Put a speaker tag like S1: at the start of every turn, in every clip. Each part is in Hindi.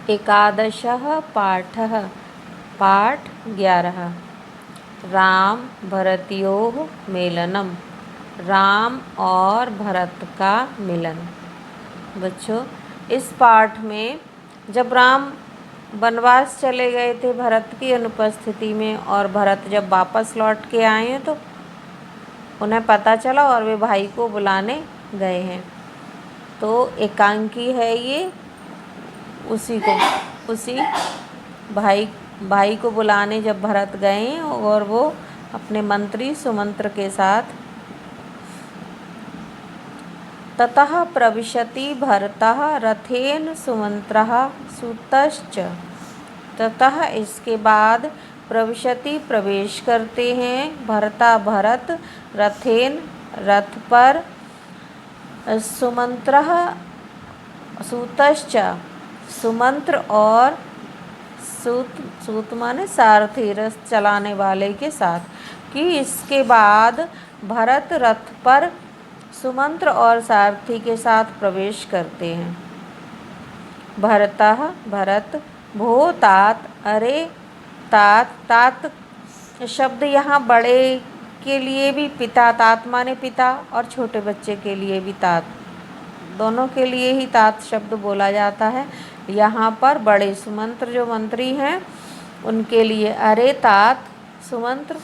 S1: एकादशः पाठः पाठ 11 राम भरतयोः मेलनम। राम और भरत का मिलन। बच्चों, इस पाठ में जब राम वनवास चले गए थे भरत की अनुपस्थिति में, और भरत जब वापस लौट के आए हैं तो उन्हें पता चला और वे भाई को बुलाने गए हैं। तो एकांकी है ये, उसी भाई को बुलाने जब भरत गए और वो अपने मंत्री सुमंत्र के साथ। ततः प्रविशति भरतः रथेन सुमंत्रः सुतश्च। ततः इसके बाद प्रविशति प्रवेश करते हैं भरत रथेन रथ पर, सुमंत्रः सुतश्च सुमंत्र और सूत माने सारथी रथ चलाने वाले के साथ। कि इसके बाद भरत रथ पर सुमंत्र और सारथी के साथ प्रवेश करते हैं। भरत भो तात, अरे तात शब्द यहाँ बड़े के लिए भी पिता, तात माने पिता, और छोटे बच्चे के लिए भी तात, दोनों के लिए ही तात शब्द बोला जाता है। यहाँ पर बड़े सुमंत्र जो मंत्री हैं उनके लिए अरे तात सुमंत्र,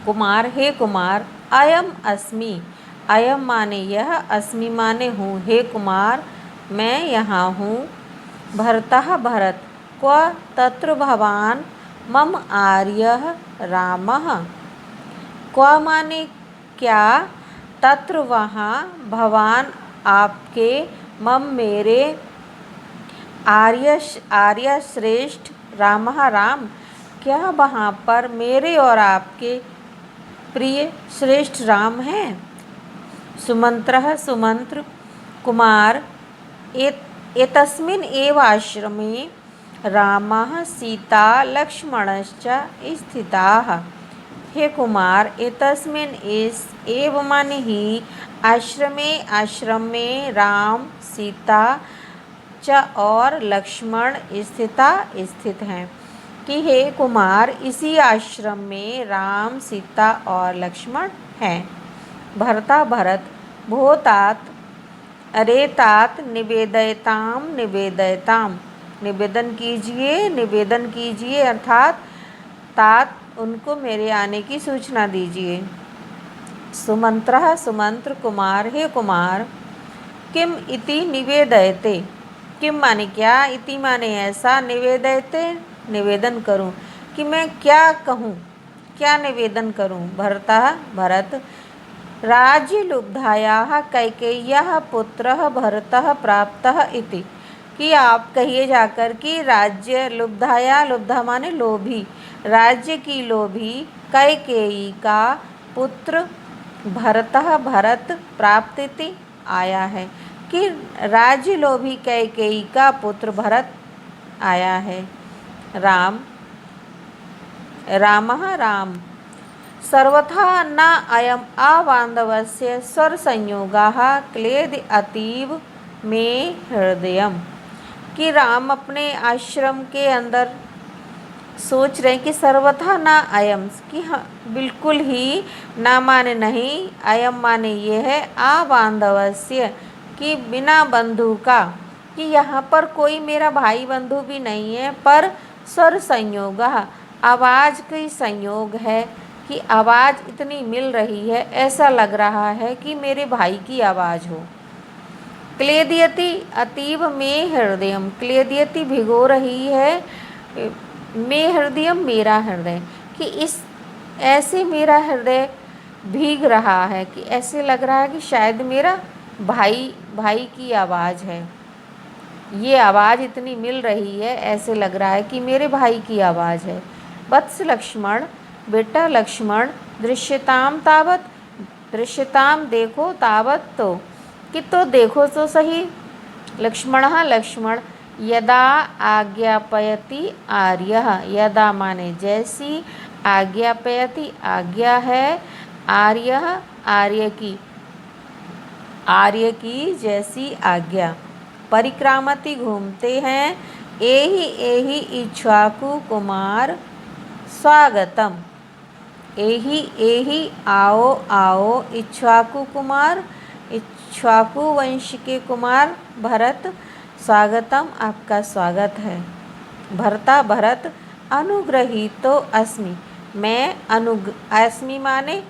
S1: कुमार हे कुमार, अयम अस्मि, अयम माने यह, अस्मि माने हूँ, हे कुमार मैं यहाँ हूँ। भरतः भरत, क्व तत्र भवान मम आर्यः रामः। क्व माने क्या, तत्र वहाँ, भवान आपके, मम मेरे, आर्य श्रेष्ठ, रामः राम क्या वहाँ पर मेरे और आपके प्रिय श्रेष्ठ राम हैं। सुमंत्रः सुमंत्र, कुमार एतस्मिन् एव आश्रमे रामः सीता लक्ष्मणश्च स्थिताः। हे कुमार, एतस्मिन् इस, एव माने ही, आश्रम में राम सीता च और लक्ष्मण स्थित हैं। कि हे कुमार, इसी आश्रम में राम सीता और लक्ष्मण हैं। भरत भो तात, अरे तात निवेदयताम, निवेदन कीजिए अर्थात तात उनको मेरे आने की सूचना दीजिए। सुमंत्रः सुमंत्र, कुमार हे कुमार, किम इति निवेदयते, किम माने क्या, इति माने ऐसा, निवेदयते निवेदन करूं, कि मैं क्या कहूं, क्या निवेदन करूं। भरत राज्य लुब्धायाः कैकेय्याः पुत्रः भरतः प्राप्तः इति। कि आप कहिए जाकर कि राज्य लुब्धाया, लुब्धा माने लोभी, राज्य की लोभी कैकेयी का पुत्र भरतः भरत प्राप्त इति आया है। कि राज्य लोभी कैकेयी का पुत्र भरत आया है। रामः राम, सर्वथा न अयम अबान्धवस्य स्वरसंयोगाः क्लेद अतीव मे हृदयम्। कि राम अपने आश्रम के अंदर सोच रहे हैं कि सर्वथा ना अयम, कि हाँ बिल्कुल ही, ना माने नहीं, अयम माने ये है, अबान्धवस्य कि बिना बंधु का, कि यहाँ पर कोई मेरा भाई बंधु भी नहीं है, पर स्वर संयोग, आवाज़ की संयोग है, कि आवाज़ इतनी मिल रही है, ऐसा लग रहा है कि मेरे भाई की आवाज़ हो। क्लेदयति अतीव में हृदयम, क्लेदयति भिगो रही है, में हृदयम मेरा हृदय, कि इस ऐसे मेरा हृदय भीग रहा है, कि ऐसे लग रहा है कि शायद मेरा भाई की आवाज़ है। ये आवाज़ इतनी मिल रही है, ऐसे लग रहा है कि मेरे भाई की आवाज़ है। वत्स लक्ष्मण, बेटा लक्ष्मण, दृश्यताम तावत, दृश्यताम देखो, तावत तो, कि तो देखो तो सही। लक्ष्मणः लक्ष्मण, यदा आज्ञापयति आर्यः, यदा माने जैसी, आज्ञापयति आज्ञा है, आर्यः आर्य की जैसी आज्ञा, परिक्रामति घूमते हैं, एहि एहि इक्ष्वाकु कुमार स्वागतम। एहि एहि आओ आओ इक्ष्वाकु कुमार, इक्ष्वाकु वंश के कुमार भरत, स्वागतम आपका स्वागत है। भरता भरत अनुग्रहीतो अस्मि, मैं अस्मि माने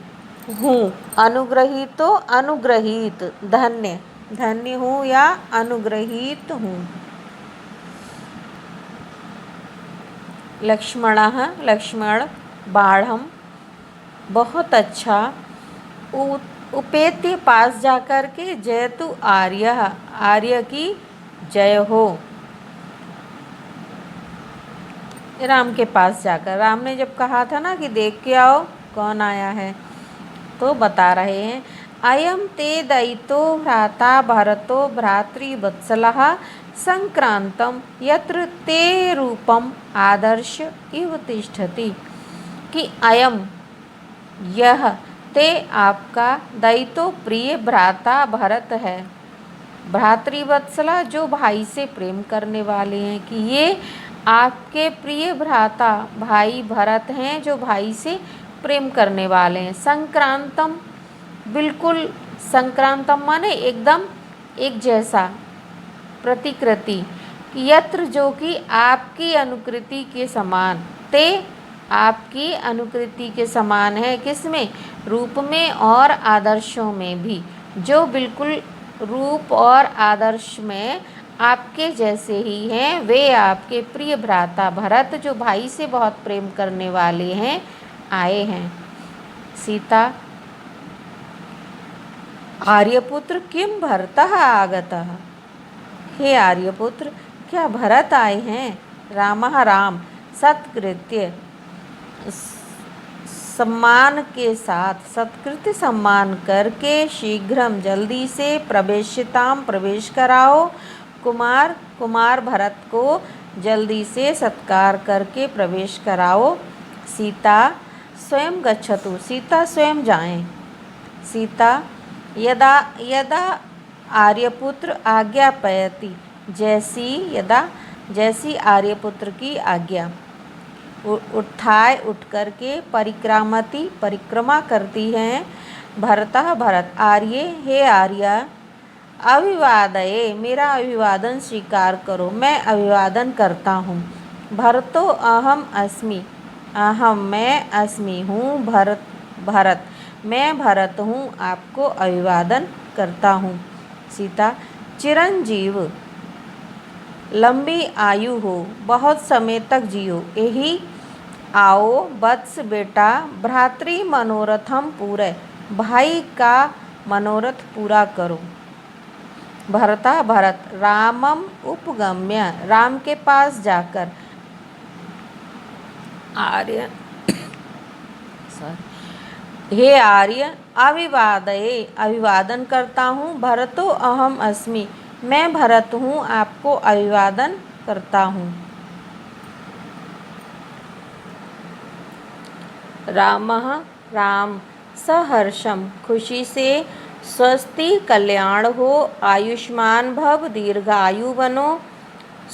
S1: हूँ, अनुग्रहीतो अनुग्रहीत धन्य, धन्य हूँ या अनुग्रहीत हूँ। लक्ष्मणः लक्ष्मण, बाढ़ बहुत अच्छा, उपेत्य पास जाकर के, जयतु आर्य, आर्य की जय हो। राम के पास जाकर, राम ने जब कहा था ना कि देख के आओ कौन आया है, तो बता रहे हैं अयम ते दयितो भ्राता भरतो भ्रातृवत्सलः संक्रांतम यत्र ते रूपम आदर्श इव तिष्ठति। कि अयम यह ते आपका दयितो प्रिय भ्राता भरत है, भ्रातृवत्सला जो भाई से प्रेम करने वाले हैं, कि ये आपके प्रिय भ्राता भाई भरत हैं जो भाई से प्रेम करने वाले हैं। संक्रांतम बिल्कुल, संक्रांतम माने एकदम एक जैसा, प्रतिकृति, यत्र जो कि आपकी अनुकृति के समान, ते आपकी अनुकृति के समान है, किसमें, रूप में और आदर्शों में भी, जो बिल्कुल रूप और आदर्श में आपके जैसे ही हैं, वे आपके प्रिय भ्राता भरत जो भाई से बहुत प्रेम करने वाले हैं, आए हैं। सीता, आर्यपुत्र किम भरतः आगतः, हे आर्यपुत्र क्या भरत आए हैं। रामः राम, सत्कृत्य सम्मान के साथ, सत्कृत्य सम्मान करके, शीघ्रम जल्दी से, प्रवेशिताम प्रवेश कराओ, कुमार कुमार भरत को जल्दी से सत्कार करके प्रवेश कराओ। सीता स्वयं गच्छतु, सीता स्वयं जाएं। सीता यदा यदा आर्यपुत्र आज्ञापयति, जैसी यदा जैसी आर्यपुत्र की आज्ञा, उठाए उठ करके, परिक्रामति परिक्रमा करती हैं, भरतः भरत, आर्ये हे आर्या, अभिवादये मेरा अभिवादन स्वीकार करो, मैं अभिवादन करता हूँ। भरतो अहम अस्मि, अहम मैं, अस्मि हूँ, भरत भरत मैं भरत हूँ, आपको अभिवादन करता हूँ। सीता चिरंजीव, लंबी आयु हो, बहुत समय तक जियो। यही आओ वत्स बेटा, भ्रातृ मनोरथम पूरे, भाई का मनोरथ पूरा करो। भरता भरत रामम उपगम्य, राम के पास जाकर, आर्य हे आर्य, अभिवादये अभिवादन करता हूँ। भरतो अहम अस्मि, मैं भरत हूँ, आपको अभिवादन करता हूँ। रामः राम, सहर्षम खुशी से, स्वस्ति कल्याण हो, आयुष्मान भव दीर्घायु बनो,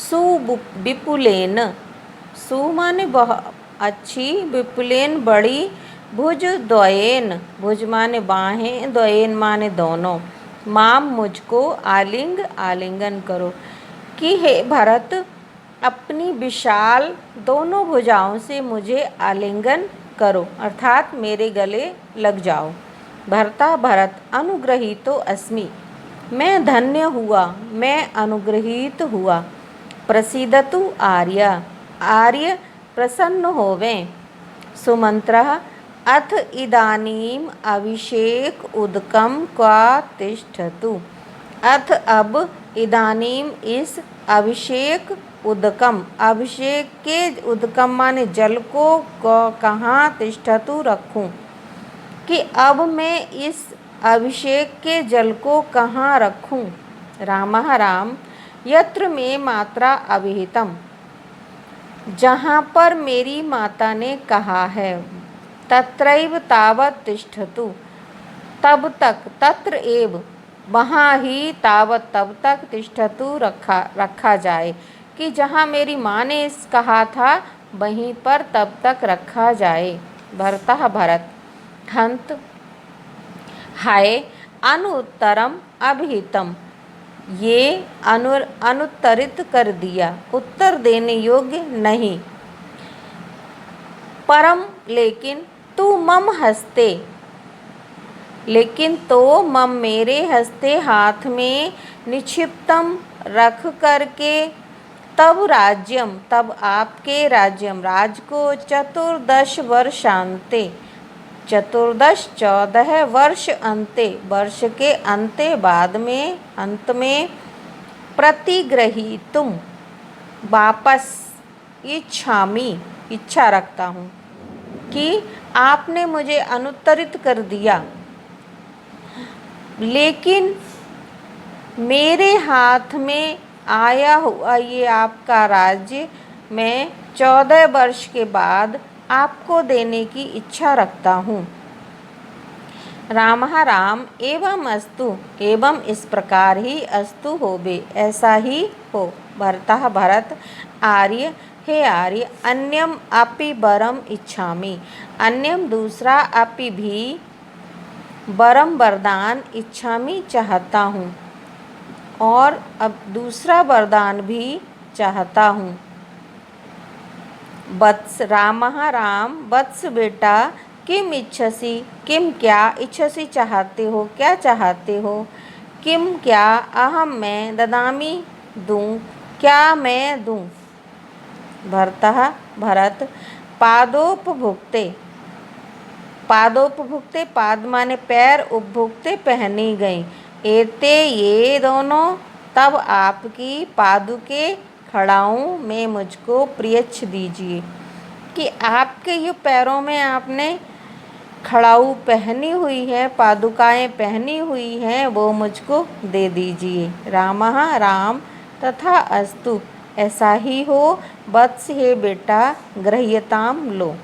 S1: सुविपुलेन, सु माने बहुत अच्छी, विपुलेन बड़ी, भुज द्वयेन, भुज माने बाहें, द्वयेन माने दोनों, माम मुझको आलिंग आलिंगन करो। कि हे भरत अपनी विशाल दोनों भुजाओं से मुझे आलिंगन करो, अर्थात मेरे गले लग जाओ। भरता भरत अनुग्रहीतो अस्मि, मैं धन्य हुआ, मैं अनुग्रहित हुआ। प्रसीदतु आर्य, आर्य प्रसन्न होवें। सुमंत्रः अथ इदानीम अभिषेक उदकम क्वा तिष्ठतु, अथ अब, इदानीम इस, अभिषेक उदकम, अभिषेक के उदकम माने जल को, कहाँ, तिष्ठतु रखूं, कि अब मैं इस अभिषेक के जल को कहाँ रखूं। रामः राम, यत्र में मात्रा अभिहितम, जहाँ पर मेरी माता ने कहा है, तत्रैव तावत् तिष्ठतु, तब तक, तत्र एव वहाँ ही, तावत् तब तक, तिष्ठतु रखा जाए, कि जहाँ मेरी माँ ने कहा था वहीं पर तब तक रखा जाए। भर्ता भरत हंत हाय अनुत्तरम अभिहितम, ये अनुत्तरित कर दिया, उत्तर देने योग्य नहीं। परम लेकिन तू मम हस्ते, लेकिन तो मम मेरे हस्ते हाथ में निक्षिप्तम रख करके, तब राज्यम तब आपके राज्यम राज को 14 वर्षांते, 14 वर्ष अंते वर्ष के अंते बाद में अंत में, प्रतिग्रहीतुम वापस, इच्छामि इच्छा रखता हूँ कि आपने मुझे अनुत्तरित कर दिया, लेकिन मेरे हाथ में आया हुआ ये आपका राज्य मैं 14 वर्ष के बाद आपको देने की इच्छा रखता हूँ। रामः राम एवं अस्तु, एवं इस प्रकार ही अस्तु होबे, ऐसा ही हो। भरतः भरत आर्य हे आर्य, अन्यम अपि वरम इच्छामि, अन्यम दूसरा अपि भी, वरम वरदान इच्छामि चाहता हूँ, और अब दूसरा वरदान भी चाहता हूँ। वत्स रामः राम वत्स बेटा, किम इच्छसि, किम क्या इच्छसि चाहते हो, क्या चाहते हो, किम क्या अहम मैं ददामि दूँ, क्या मैं दूँ। भरतः भरत पादोपभुक्ते, पादोपभुक्ते पाद माने पैर, उपभुक्ते पहनी गई, एते ये दोनों, तब आपकी पादुके खड़ाऊँ में मुझको प्रियच्छ दीजिए, कि आपके ये पैरों में आपने खड़ाऊ पहनी हुई है, पादुकाएं पहनी हुई हैं, वो मुझको दे दीजिए। रामः राम तथा अस्तु, ऐसा ही हो। वत्स हे बेटा, गृह्यताम लो।